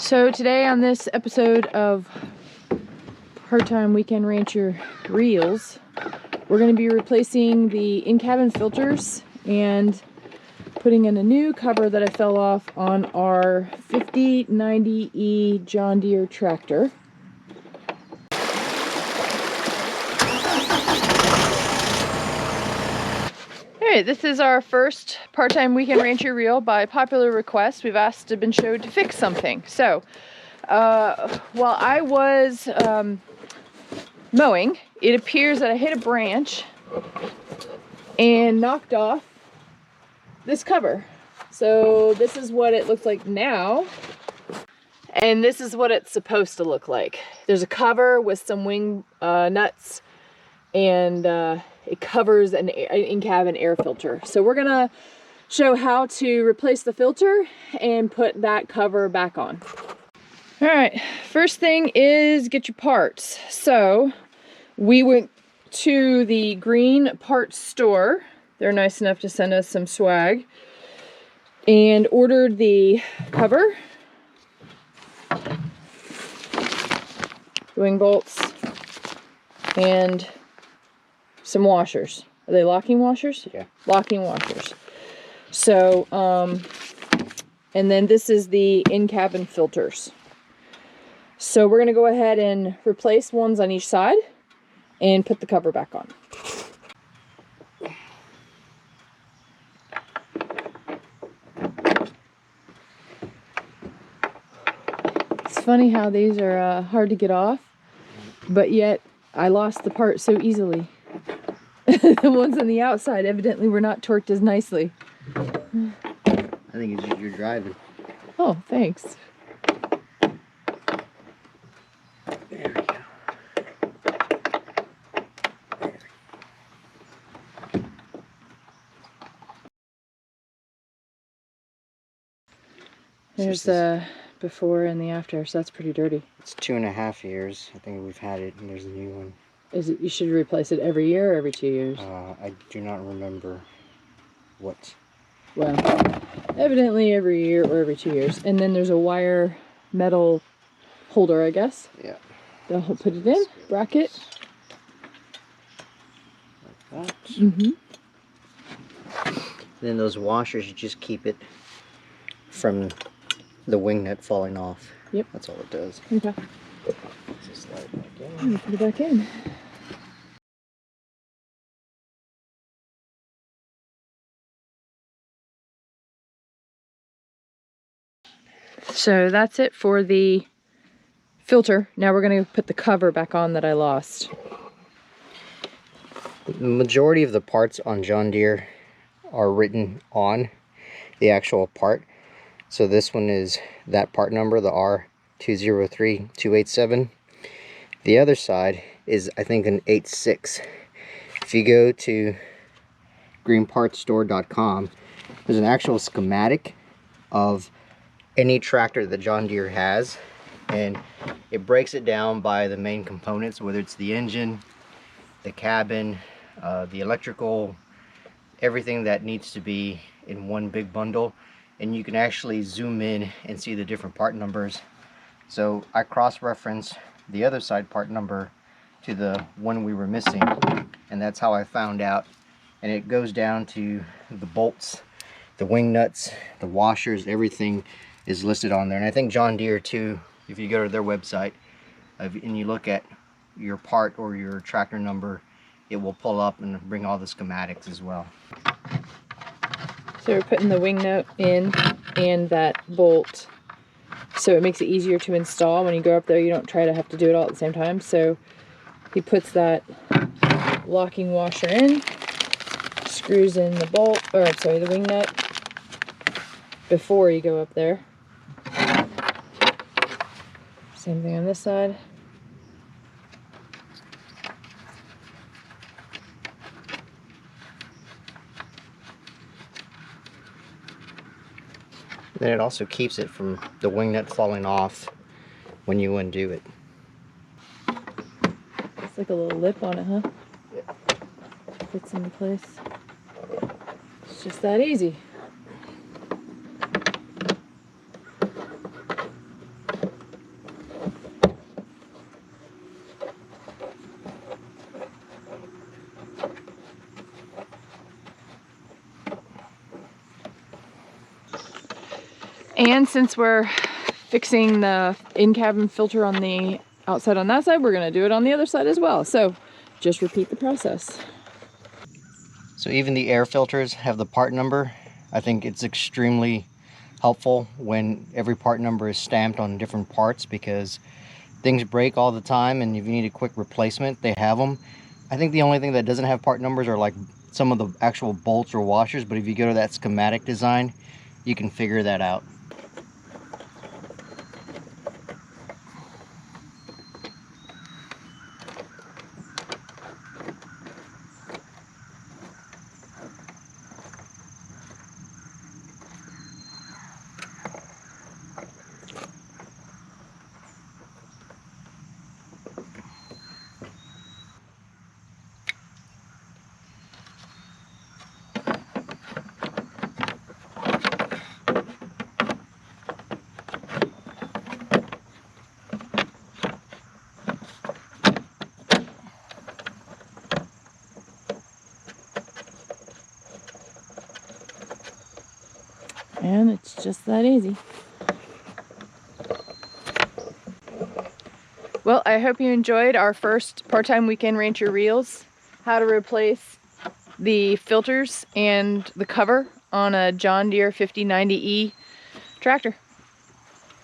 So today on this episode of Part-Time Weekend Rancher Reels, we're going to be replacing the in-cabin filters and putting in a new cover that I fell off on our 5090e John Deere tractor. Alright, this is our first Part-Time Weekend Rancher Reel. By popular request, we've asked to been showed to fix something. So, while I was mowing, it appears that I hit a branch and knocked off this cover. So this is what it looks like now, and this is what it's supposed to look like. There's a cover with some wing nuts, and it covers an in-cabin air filter. So we're gonna show how to replace the filter and put that cover back on. All right, first thing is get your parts. So we went to the Green Parts store. They're nice enough to send us some swag, and ordered the cover, wing bolts, and some washers. Are they locking washers? Yeah. Locking washers. So, and then this is the in-cabin filters. So we're gonna go ahead and replace ones on each side and put the cover back on. It's funny how these are hard to get off, but yet I lost the part so easily. The ones on the outside evidently were not torqued as nicely. I think it's you're driving. Oh, thanks. There we go. There's the before and the after, so that's pretty dirty. It's 2.5 years. I think we've had it, and there's a new one. Is it? You should replace it every year or every 2 years? I do not remember what. Well, evidently every year or every 2 years. And then there's a wire metal holder, I guess. Yeah. They'll put it in, bracket. Like that. Mm-hmm. Then those washers, you just keep it from the wing nut falling off. Yep. That's all it does. Okay. Just slide it back in. Put it back in. So that's it for the filter. Now we're going to put the cover back on that I lost. The majority of the parts on John Deere are written on the actual part. So this one is that part number, the R203287. The other side is, I think, an 86. If you go to greenpartsstore.com, there's an actual schematic of any tractor that John Deere has, and it breaks it down by the main components, whether it's the engine, the cabin, the electrical, everything that needs to be in one big bundle. And you can actually zoom in and see the different part numbers. So I cross-referenced the other side part number to the one we were missing, and that's how I found out. And it goes down to the bolts, the wing nuts, the washers, everything is listed on there. And I think John Deere too, if you go to their website and you look at your part or your tractor number, it will pull up and bring all the schematics as well. So we're putting the wing nut in and that bolt, so it makes it easier to install. When you go up there, you don't try to have to do it all at the same time. So he puts that locking washer in, screws in the bolt, or I'm sorry, the wing nut before you go up there. Same thing on this side. Then it also keeps it from the wing nut falling off when you undo it. It's like a little lip on it, huh? Yeah. Fits into place. It's just that easy. And since we're fixing the in-cabin filter on the outside on that side, we're going to do it on the other side as well. So just repeat the process. So even the air filters have the part number. I think it's extremely helpful when every part number is stamped on different parts, because things break all the time, and if you need a quick replacement, they have them. I think the only thing that doesn't have part numbers are like some of the actual bolts or washers, but if you go to that schematic design, you can figure that out. And it's just that easy. Well, I hope you enjoyed our first part-time weekend rancher reels, how to replace the filters and the cover on a John Deere 5090e tractor.